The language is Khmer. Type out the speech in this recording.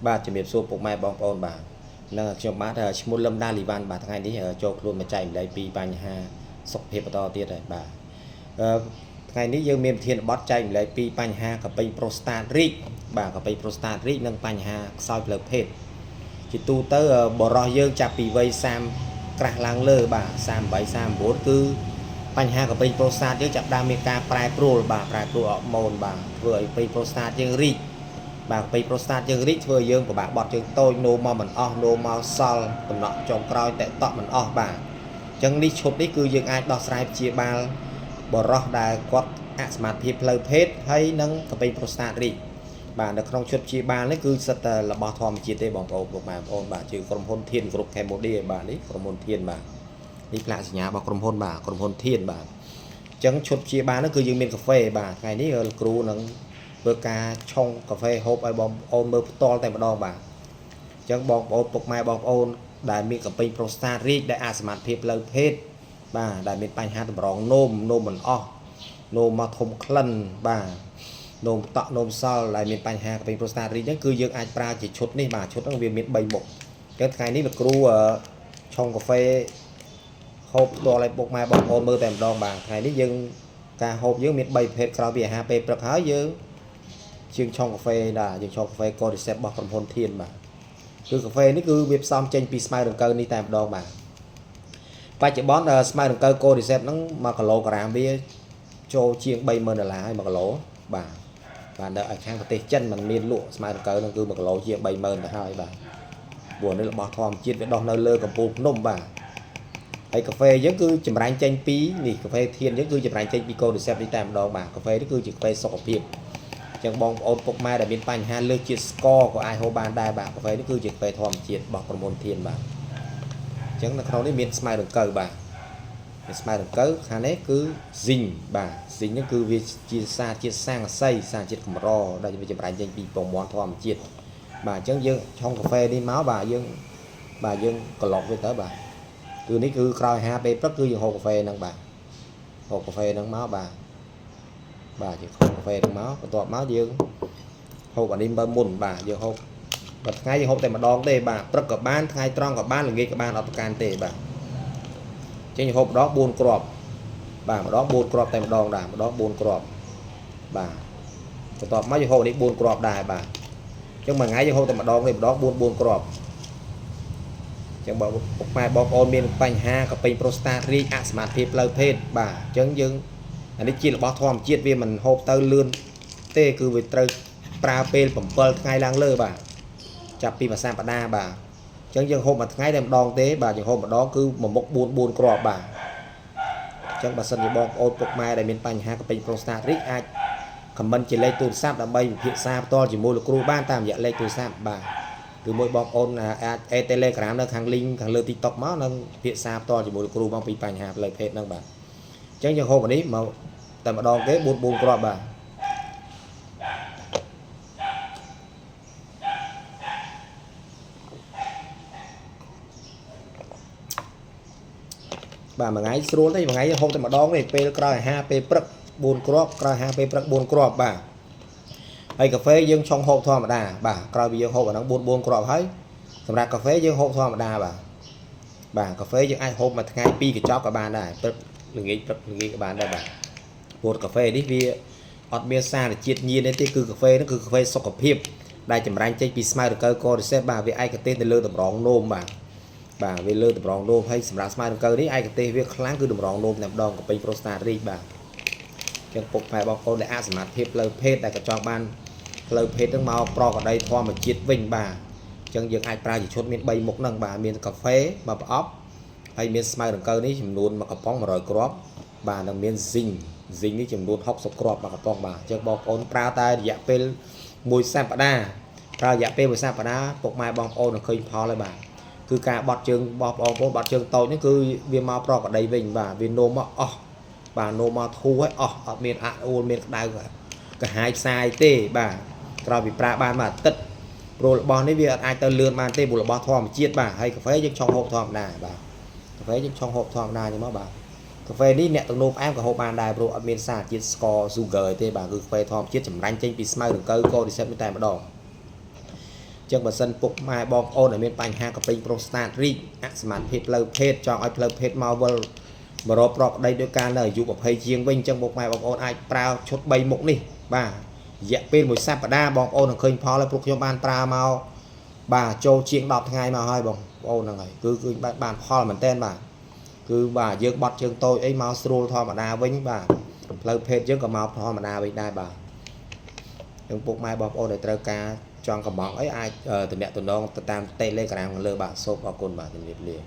បាទជំរាបសួរពុកម៉ែបងប្អូនបាទនឹងខ្ញុំបាទឈ្មោះលឹមដាលីវ៉ាន់បាទថ្ងៃនេះចូលខ្លួនមកចែកម្លែកពីបញ្ហាសុខភាពបន្តទៀតហើយបាទថ្ងៃនេះយើងមានប្រធានបទចែកម្លែកពីបញ្ហាកប៉ិញប្រូស្តាតរីកបាទកប៉ិញប្រូស្តាតរីកនិងបញ្ហាខ្សោយផ្លូវភេទជាទូទៅបរិះយើងចាប់ពីវ័យ30ក្រាស់ឡើងលើបាទ38 39គឺបញ្ហាកប៉ិញប្រូស្តាតយើងចាប់ដើមមានការប្រែប្រួលបាទប្រែប្រួលអរម៉ូនបាទធ្វើឲ្យកប៉ិញប្រូស្តាតយើងរីកបាទកប៉ិញប្រូស្តាតយើងរីកធ្វើឲ្យយើងពិបាកបត់ជើងតូចនោមមកមិនអស់នោមមកសល់តំណក់ចុងក្រោយតែតក់មិនអស់បាទអញ្ចឹងនេះឈុតនេះគឺយើងអាចដោះស្រាយព្យាបាលបរិះដែលគាត់អសមត្ថភាពផ្លូវភេទហើយនិងកប៉ិញប្រូស្តាតរីកបាទនៅក្នុងឈុតព្យាបាលនេះគឺសិតតែរបស់ធម្មជាតិទេបងប្អូនបងប្អូនបាទជាក្រុមហ៊ុនធានគ្រប់ Cambodia បាទនេះក្រុមហ៊ុនធានបាទនេះផ្លាកសញ្ញារបស់ក្រុមហ៊ុនបាទក្រុមហ៊ុនធានបាទអញ្ចឹងឈុតព្យាបាលនោះគឺយើងមានកាហ្វេបាទថ្ងៃនេះលោកគ្រូនឹងធ្វើការឆុងកាហ្វេហូបឲ្យបងប្អូនមើលផ្ទាល់តែម្ដងបាទអញ្ចឹងបងប្អូនពុកម៉ែបងប្អូនដែលមានកប៉ិញប្រូស្តាតរីកដែលអសមត្ថភាពផ្លូវភេទបាទដែលមានបញ្ហាតម្រងនោមមិនអស់នោមមកធំក្លិនបាទនោមតក់នោមសល់ដែលមានបញ្ហាកប៉ិញប្រូស្តាតរីកហ្នឹងគឺយើងអាចប្រើជាឈុតនេះបាទឈុតហ្នឹងវាមាន3មុខអញ្ចឹងថ្ងៃនេះលោកគ្រូឆុងកាហ្វេហូបផ្ទាល់ឲ្យពុកម៉ែបងប្អូនមើលតែម្ដងបាទថ្ងៃនេះយើងការហូបយើងមាន3ប្រភេទក្រោយពីអាហារពេលព្រឹកហើយយើងឆុងកាហ្វេដែរយើងឆុងកាហ្វេ Cordyceps របស់ក្រុមហ៊ុនធានបាទគឺកាហ្វេនេះគឺវាផ្សំចេញពីស្មៅដង្កូវនេះតែម្ដងបាទបច្ចុប្បន្នស្មៅដង្កូវ Cordyceps ហ្នឹង1គីឡូក្រាមវាចូលជាង$30000ហើយ1គីឡូបាទនៅឲ្យខាងប្រទេសចិនมันមានលក់ស្មៅដង្កូវហ្នឹងគឺ1គីឡូជាង$30000ទៅហើយបាទព្រោះនេះរបស់ធម្មជាតិវាដុះនៅលើកំពូលភ្នំបាទហើយកាហ្វេយើងគឺចម្រាញ់ចេញពីនេះកាហ្វេធានយើងគឺចម្រាញ់ចេញពី Cordyceps នេះតែម្ដងបាទកាហ្វេនេះគឺជាកាហ្វេសុខភាពចឹងបងប្អូនពុកម៉ែដែលមានបញ្ហាលើសជាតិស្ករក៏អាចហូបបានដែរបាទកាហ្វេនេះគឺជាកាហ្វេធម្មជាតិរបស់ក្រុមហ៊ុនធានបាទអញ្ចឹងនៅក្នុងនេះមានស្មៅដង្កូវបាទស្មៅដង្កូវខាងនេះគឺស៊ីងបាទស៊ីងនេះគឺវាជាសារជាតិសាំងអាស័យសារជាតិកម្រដែលវាចម្រាញ់ចេញពីពងមាន់ធម្មជាតិបាទអញ្ចឹងយើងឆុងកាហ្វេនេះមកបាទយើងក្លុកវាទៅបាទគឺនេះគឺក្រោយអាហារពេលព្រឹកគឺយើងហូបកាហ្វេហ្នឹងបាទហូបកាហ្វេហ្នឹងមកបាទយើងហូបកាហ្វេហ្នឹងមកបន្ទាប់មកយើងហូបអានេះបើមុនបាទយើងហូបបើថ្ងៃយើងហូបតែម្ដងទេបាទព្រឹកក៏បានថ្ងៃត្រង់ក៏បានល្ងាចក៏បានអត់ប្រកាន់ទេបាទចេញហូបម្ដង4គ្រាប់បាទម្ដង4គ្រាប់តែម្ដងដែរម្ដង4គ្រាប់បាទបន្ទាប់មកយើងហូបនេះ4គ្រាប់ដែរបាទអញ្ចឹងមួយថ្ងៃយើងហូបតែម្ដងនេះម្ដង4គ្រាប់អញ្ចឹងបើពុកម៉ែបងប្អូនមានបញ្ហាកប៉ិញប្រូស្តាតរីកអសមត្ថភាពផ្លូវភេទបាទអញ្ចឹងយើងអានេះជារបស់ធម្មជាតិវាមិនហូបទៅលឿនទេគឺវាត្រូវប្រើពេល7ថ្ងៃឡើងលើបាទចាប់ពីមួយសប្តាហ៍បាទអញ្ចឹងយើងហូបមួយថ្ងៃតែម្ដងទេបាទយើងហូបម្ដងគឺមួយមុខ4គ្រាប់បាទអញ្ចឹងបើសិនជាបងប្អូនពុកម៉ែដែលមានបញ្ហាកប៉ិញប្រូស្តាតរីកអាចខមមិនជាលេខទូរស័ព្ទដើម្បីពិភាក្សាផ្ទាល់ជាមួយលោកគ្រូបានតាមរយៈលេខទូរស័ព្ទបាទឬមួយបងប្អូនអាច Telegram នៅខាង link ខាងលើ TikTok មកនឹងពិភាក្សាផ្ទាល់ជាមួយលោកគ្រូមកពីបញ្ហាផ្លូវភេទហ្នឹងបាទអញ្ចឹងយើងហូបអានេះមកតែម្ដងទេ4គ្រាប់បាទបាទមួយថ្ងៃស្រួលទេមួយថ្ងៃហូបតែម្ដងទេពេលក្រោយអាហារពេលព្រឹក4គ្រាប់ក្រោយអាហារពេលព្រឹក4គ្រាប់បាទហើយកាហ្វេយើងឆុងហូបធម្មតាបាទក្រោយពីយើងហូបអាហ្នឹង4គ្រាប់ហើយសម្រាប់កាហ្វេយើងហូបធម្មតាបាទកាហ្វេយើងអាចហូបមួយថ្ងៃ2កញ្ចប់ក៏បានដែរព្រឹកល្ងាចព្រឹកល្ងាចក៏បានដែរបាទព្រោះកាហ្វេនេះវាអត់មានសារជាតិញៀនទេគឺកាហ្វេនេះគឺកាហ្វេសុខភាពដែលចម្រាញ់ចេញពីស្មៅដង្កូវ Cordyceps បាទវាឯកទេសទៅលើតម្រងនោមបាទវាលើតម្រងនោមហើយសម្រាប់ស្មៅដង្កូវនេះឯកទេសវាខ្លាំងគឺតម្រងនោមតែម្ដងកប៉ិញប្រូស្តាតរីកបាទចឹងពុកម៉ែបងប្អូនដែលអសមត្ថភាពផ្លូវភេទដែលក៏ចង់បានផ្លូវភេទហ្នឹងមកប្រកបដីធម្មជាតិវិញបាទអញ្ចឹងយើងអាចប្រើជាឈុតមាន3មុខហ្នឹងបាទមានកាហ្វេមួយប្រអប់ហើយមានស្មៅដង្កូវនេះចំនួន1កំប៉ុង100គ្រាប់បាទនិងមានស៊ីងនេះចំនួន60គ្រាប់មួយកំប៉ុងបាទអញ្ចឹងបងប្អូនប្រើតែរយៈពេល1សប្តាហ៍ប្រើរយៈពេល1សប្តាហ៍ពុកម៉ែបងប្អូននឹងឃើញផលហើយបាទគឺការបត់ជើងបងប្អូនបត់ជើងតូចនេះគឺវាមកប្រកបដីវិញបាទវានោមមកអស់បាទនោមមកធូរហើយអស់អត់មានអាក់អូលមានក្តៅកាហាយផ្សាយទេបាទក្រោយពីប្រើបានមួយអាទិត្យព្រោះរបស់នេះវាអត់អាចទៅលឿនបានទេព្រោះរបស់ធម្មជាតិបាទហើយកាហ្វេយើងឆុងហូបធម្មតាបាទកាហ្វេយើងឆុងហូបធម្មតាចឹងមកបាទកាហ្វេនេះអ្នកទំនោរផ្អែមក៏ហូបបានដែរព្រោះអត់មានសារជាតិស្ករ sugar ទេបាទគឺកាហ្វេធម្មជាតិចម្រាញ់ចេញពីស្មៅដង្កូវ Cordyceps តែម្ដង ចឹងបើសិនពុកម៉ែបងប្អូនដែលមានបញ្ហាកពេញប្រូស្តាតរីកអសមត្ថភាពផ្លូវភេទចង់ឲ្យផ្លូវភេទមកវិលមករកប្រកដីដោយការនៅអាយុ20ជាងវិញចឹងពុកម៉ែបងប្អូនអាចប្រើឈុត3មុខនេះបាទរយៈពេលមួយសប្តាហ៍បងប្អូននឹងឃើញផលហើយព្រោះខ្ញុំបានប្រើមកបាទចូលជាង10ថ្ងៃមកហើយបងប្អូនហ្នឹងហើយគឺបានផលមែនតើបាទគឺបាទយើងបត់ជើងតូចអីមកស្រួលធម្មតាវិញបាទផ្លូវភេទយើងក៏មកធម្មតាវិញដែរបាទយើងពុកម៉ែបងប្អូនដែលត្រូវការចង់កំងអីអាចតំណែងទៅតាម Telegram ខាងលើបាទសូមអរគុណបាទជំរាបលា